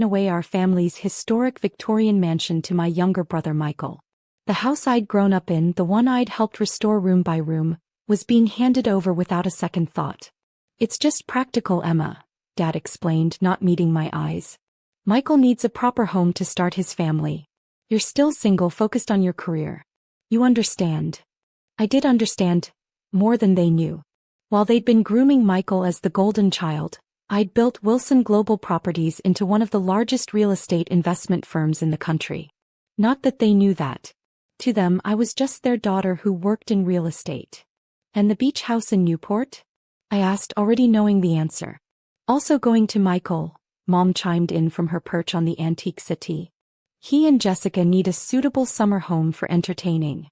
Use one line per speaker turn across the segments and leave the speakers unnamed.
away our family's historic Victorian mansion to my younger brother Michael. The house I'd grown up in, the one I'd helped restore room by room, was being handed over without a second thought. "It's just practical, Emma," Dad explained, not meeting my eyes. "Michael needs a proper home to start his family. You're still single, focused on your career. You understand." I did understand, more than they knew. While they'd been grooming Michael as the golden child, I'd built Wilson Global Properties into one of the largest real estate investment firms in the country. Not that they knew that. To them, I was just their daughter who worked in real estate. "And the beach house in Newport?" I asked, already knowing the answer. "Also going to Michael," Mom chimed in from her perch on the antique settee. "He and Jessica need a suitable summer home for entertaining."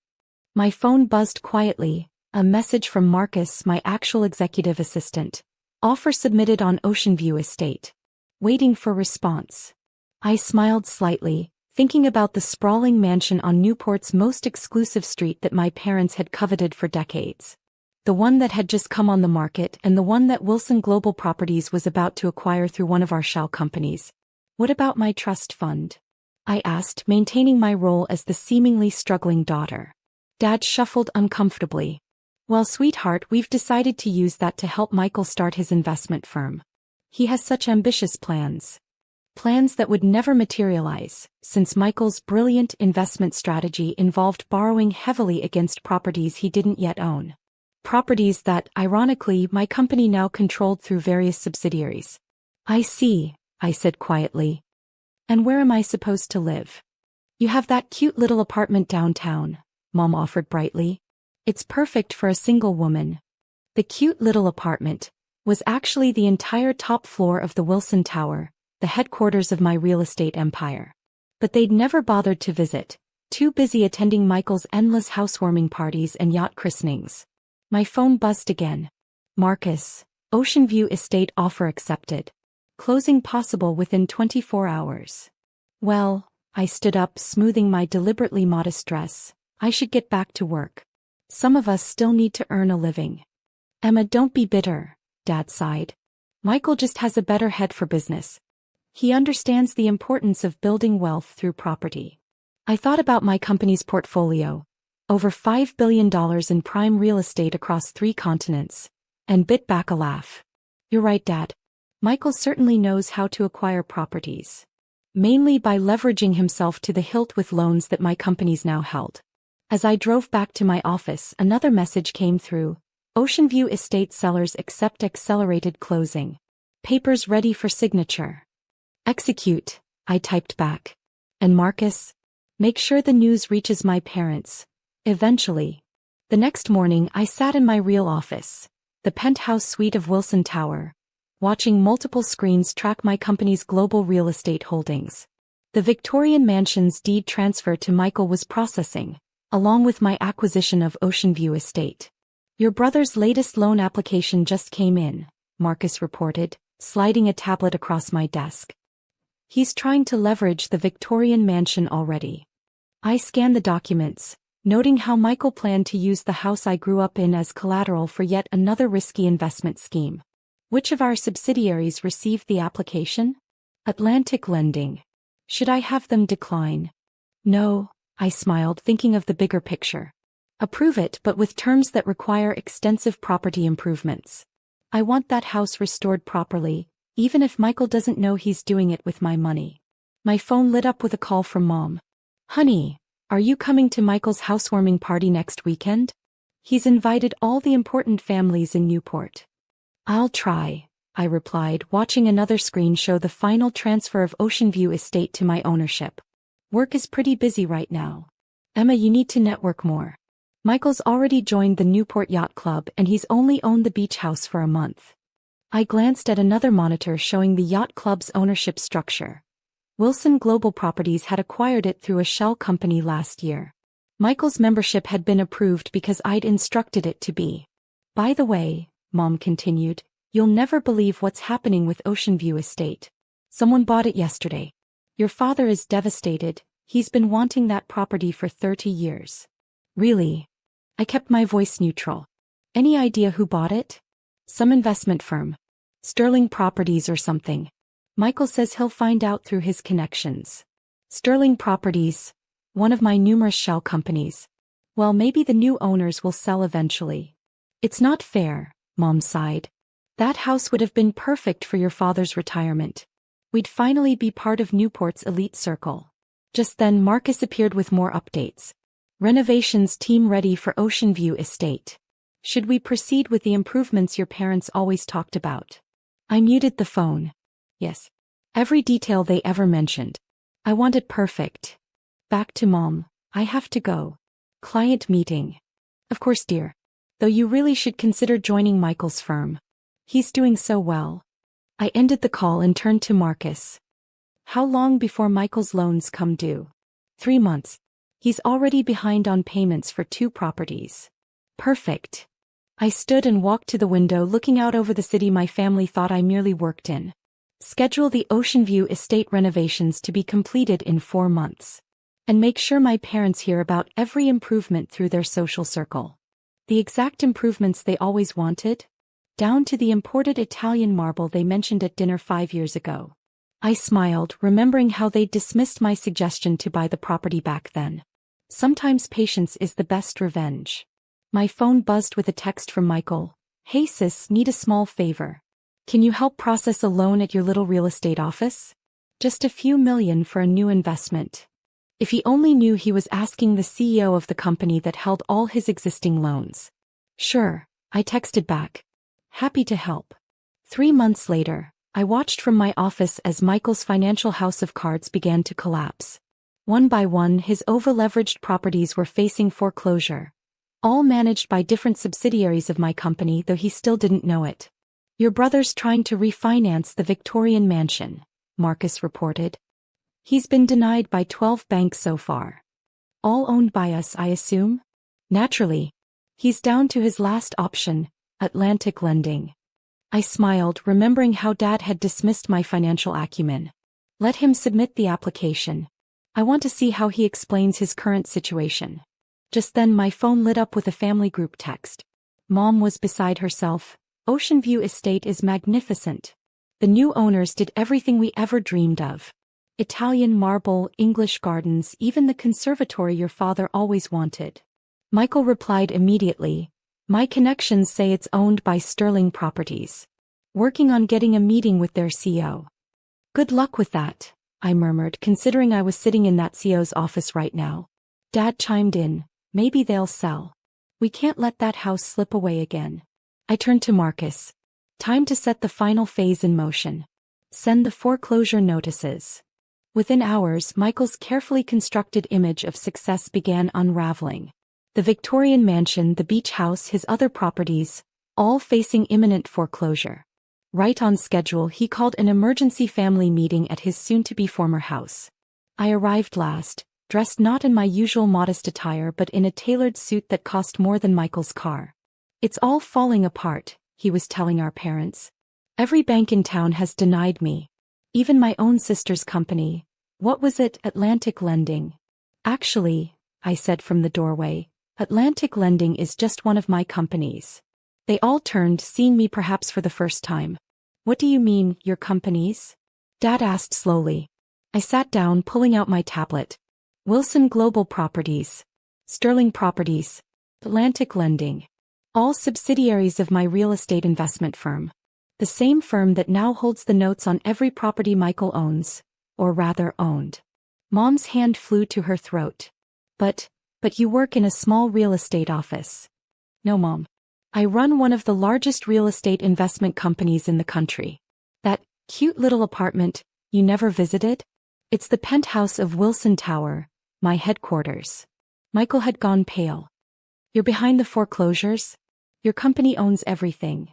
My phone buzzed quietly, a message from Marcus, my actual executive assistant. "Offer submitted on Ocean View Estate. Waiting for response." I smiled slightly, thinking about the sprawling mansion on Newport's most exclusive street that my parents had coveted for decades. The one that had just come on the market and the one that Wilson Global Properties was about to acquire through one of our shell companies. "What about my trust fund?" I asked, maintaining my role as the seemingly struggling daughter. Dad shuffled uncomfortably. "Well, sweetheart, we've decided to use that to help Michael start his investment firm. He has such ambitious plans. Plans that would never materialize, since Michael's brilliant investment strategy involved borrowing heavily against properties he didn't yet own. Properties that, ironically, my company now controlled through various subsidiaries." "I see," I said quietly. "And where am I supposed to live?" "You have that cute little apartment downtown," Mom offered brightly. "It's perfect for a single woman." The cute little apartment was actually the entire top floor of the Wilson Tower, the headquarters of my real estate empire. But they'd never bothered to visit, too busy attending Michael's endless housewarming parties and yacht christenings. My phone buzzed again. "Marcus, Ocean View Estate offer accepted. Closing possible within 24 hours. Well, I stood up, smoothing my deliberately modest dress. I should get back to work. Some of us still need to earn a living. "Emma, don't be bitter," Dad sighed. "Michael just has a better head for business. He understands the importance of building wealth through property." I thought about my company's portfolio, over $5 billion in prime real estate across 3 continents, and bit back a laugh. "You're right, Dad. Michael certainly knows how to acquire properties. Mainly by leveraging himself to the hilt with loans that my companies now held." As I drove back to my office, another message came through. "Ocean View Estate sellers accept accelerated closing. Papers ready for signature." "Execute," I typed back. "And Marcus? Make sure the news reaches my parents. Eventually." The next morning I sat in my real office, the penthouse suite of Wilson Tower, watching multiple screens track my company's global real estate holdings. The Victorian Mansion's deed transfer to Michael was processing, along with my acquisition of Ocean View Estate. "Your brother's latest loan application just came in," Marcus reported, sliding a tablet across my desk. "He's trying to leverage the Victorian Mansion already." I scanned the documents, noting how Michael planned to use the house I grew up in as collateral for yet another risky investment scheme. Which of our subsidiaries received the application? Atlantic Lending. Should I have them decline? "No," I smiled, thinking of the bigger picture. "Approve it, but with terms that require extensive property improvements. I want that house restored properly, even if Michael doesn't know he's doing it with my money." My phone lit up with a call from Mom. "Honey, are you coming to Michael's housewarming party next weekend? He's invited all the important families in Newport." "I'll try," I replied, watching another screen show the final transfer of Ocean View Estate to my ownership. "Work is pretty busy right now. Emma, you need to network more. Michael's already joined the Newport Yacht Club and he's only owned the beach house for a month." I glanced at another monitor showing the yacht club's ownership structure. Wilson Global Properties had acquired it through a shell company last year. Michael's membership had been approved because I'd instructed it to be. "By the way," Mom continued, "you'll never believe what's happening with Ocean View Estate. Someone bought it yesterday. Your father is devastated. He's been wanting that property for 30 years. "Really?" I kept my voice neutral. "Any idea who bought it?" "Some investment firm. Sterling Properties or something." Michael says he'll find out through his connections. Sterling Properties, one of my numerous shell companies. Well, maybe the new owners will sell eventually. It's not fair, Mom sighed. That house would have been perfect for your father's retirement. We'd finally be part of Newport's elite circle. Just then Marcus appeared with more updates. Renovations team ready for Ocean View Estate. Should we proceed with the improvements your parents always talked about? I muted the phone. Yes. Every detail they ever mentioned. I want it perfect. Back to Mom. I have to go. Client meeting. Of course, dear. Though you really should consider joining Michael's firm. He's doing so well. I ended the call and turned to Marcus. How long before Michael's loans come due? 3 months. He's already behind on payments for 2 properties. Perfect. I stood and walked to the window looking out over the city my family thought I merely worked in. Schedule the Ocean View Estate renovations to be completed in 4 months. And make sure my parents hear about every improvement through their social circle. The exact improvements they always wanted? Down to the imported Italian marble they mentioned at dinner 5 years ago. I smiled, remembering how they'd dismissed my suggestion to buy the property back then. Sometimes patience is the best revenge. My phone buzzed with a text from Michael. Hey sis, need a small favor. Can you help process a loan at your little real estate office? Just a few million for a new investment. If he only knew he was asking the CEO of the company that held all his existing loans. Sure, I texted back. Happy to help. 3 months later, I watched from my office as Michael's financial house of cards began to collapse. One by one, his over-leveraged properties were facing foreclosure. All managed by different subsidiaries of my company, though he still didn't know it. Your brother's trying to refinance the Victorian mansion, Marcus reported. He's been denied by 12 banks so far. All owned by us, I assume? Naturally. He's down to his last option, Atlantic Lending. I smiled, remembering how Dad had dismissed my financial acumen. Let him submit the application. I want to see how he explains his current situation. Just then my phone lit up with a family group text. Mom was beside herself. Ocean View Estate is magnificent. The new owners did everything we ever dreamed of. Italian marble, English gardens, even the conservatory your father always wanted. Michael replied immediately. My connections say it's owned by Sterling Properties. Working on getting a meeting with their CEO. Good luck with that, I murmured, considering I was sitting in that CEO's office right now. Dad chimed in. Maybe they'll sell. We can't let that house slip away again. I turned to Marcus. Time to set the final phase in motion. Send the foreclosure notices. Within hours, Michael's carefully constructed image of success began unraveling. The Victorian mansion, the beach house, his other properties, all facing imminent foreclosure. Right on schedule, he called an emergency family meeting at his soon-to-be former house. I arrived last, dressed not in my usual modest attire but in a tailored suit that cost more than Michael's car. It's all falling apart, he was telling our parents. Every bank in town has denied me. Even my own sister's company. What was it, Atlantic Lending? Actually, I said from the doorway, Atlantic Lending is just one of my companies. They all turned, seeing me perhaps for the first time. What do you mean, your companies? Dad asked slowly. I sat down, pulling out my tablet. Wilson Global Properties. Sterling Properties. Atlantic Lending. All subsidiaries of my real estate investment firm. The same firm that now holds the notes on every property Michael owns, or rather owned. Mom's hand flew to her throat. But you work in a small real estate office. No, Mom. I run one of the largest real estate investment companies in the country. That cute little apartment you never visited? It's the penthouse of Wilson Tower, my headquarters. Michael had gone pale. You're behind the foreclosures? Your company owns everything.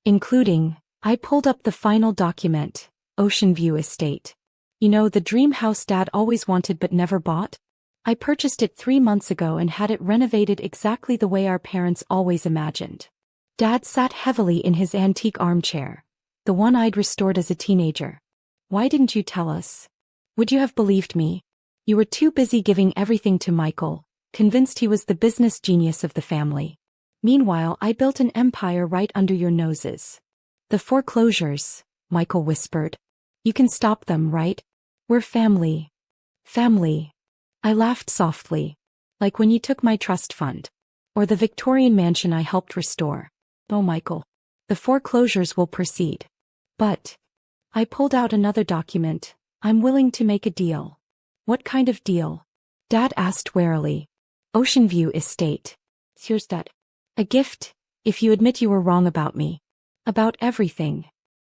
Including, I pulled up the final document, Ocean View Estate. You know, the dream house Dad always wanted but never bought? I purchased it 3 months ago and had it renovated exactly the way our parents always imagined. Dad sat heavily in his antique armchair, the one I'd restored as a teenager. Why didn't you tell us? Would you have believed me? You were too busy giving everything to Michael, convinced he was the business genius of the family. Meanwhile, I built an empire right under your noses. The foreclosures, Michael whispered. You can stop them, right? We're family. Family. I laughed softly. Like when you took my trust fund. Or the Victorian mansion I helped restore. Oh, Michael. The foreclosures will proceed. But. I pulled out another document. I'm willing to make a deal. What kind of deal? Dad asked warily. Ocean View Estate. Here's that. A gift, if you admit you were wrong about me. About everything.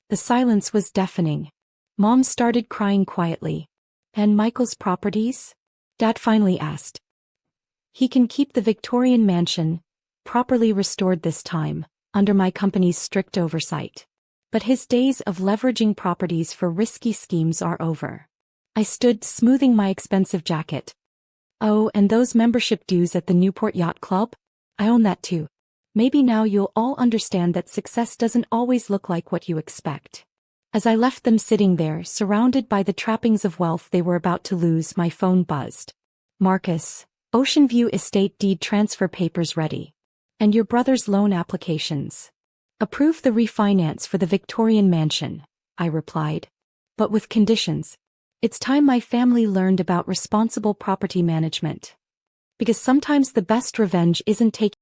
The silence was deafening. Mom started crying quietly. And Michael's properties? Dad finally asked. He can keep the Victorian mansion, properly restored this time, under my company's strict oversight. But his days of leveraging properties for risky schemes are over. I stood smoothing my expensive jacket. Oh, and those membership dues at the Newport Yacht Club? I own that too. Maybe now you'll all understand that success doesn't always look like what you expect. As I left them sitting there, surrounded by the trappings of wealth they were about to lose, my phone buzzed. Marcus, Ocean View Estate deed transfer papers ready. And your brother's loan applications. Approve the refinance for the Victorian mansion, I replied. But with conditions. It's time my family learned about responsible property management. Because sometimes the best revenge isn't taking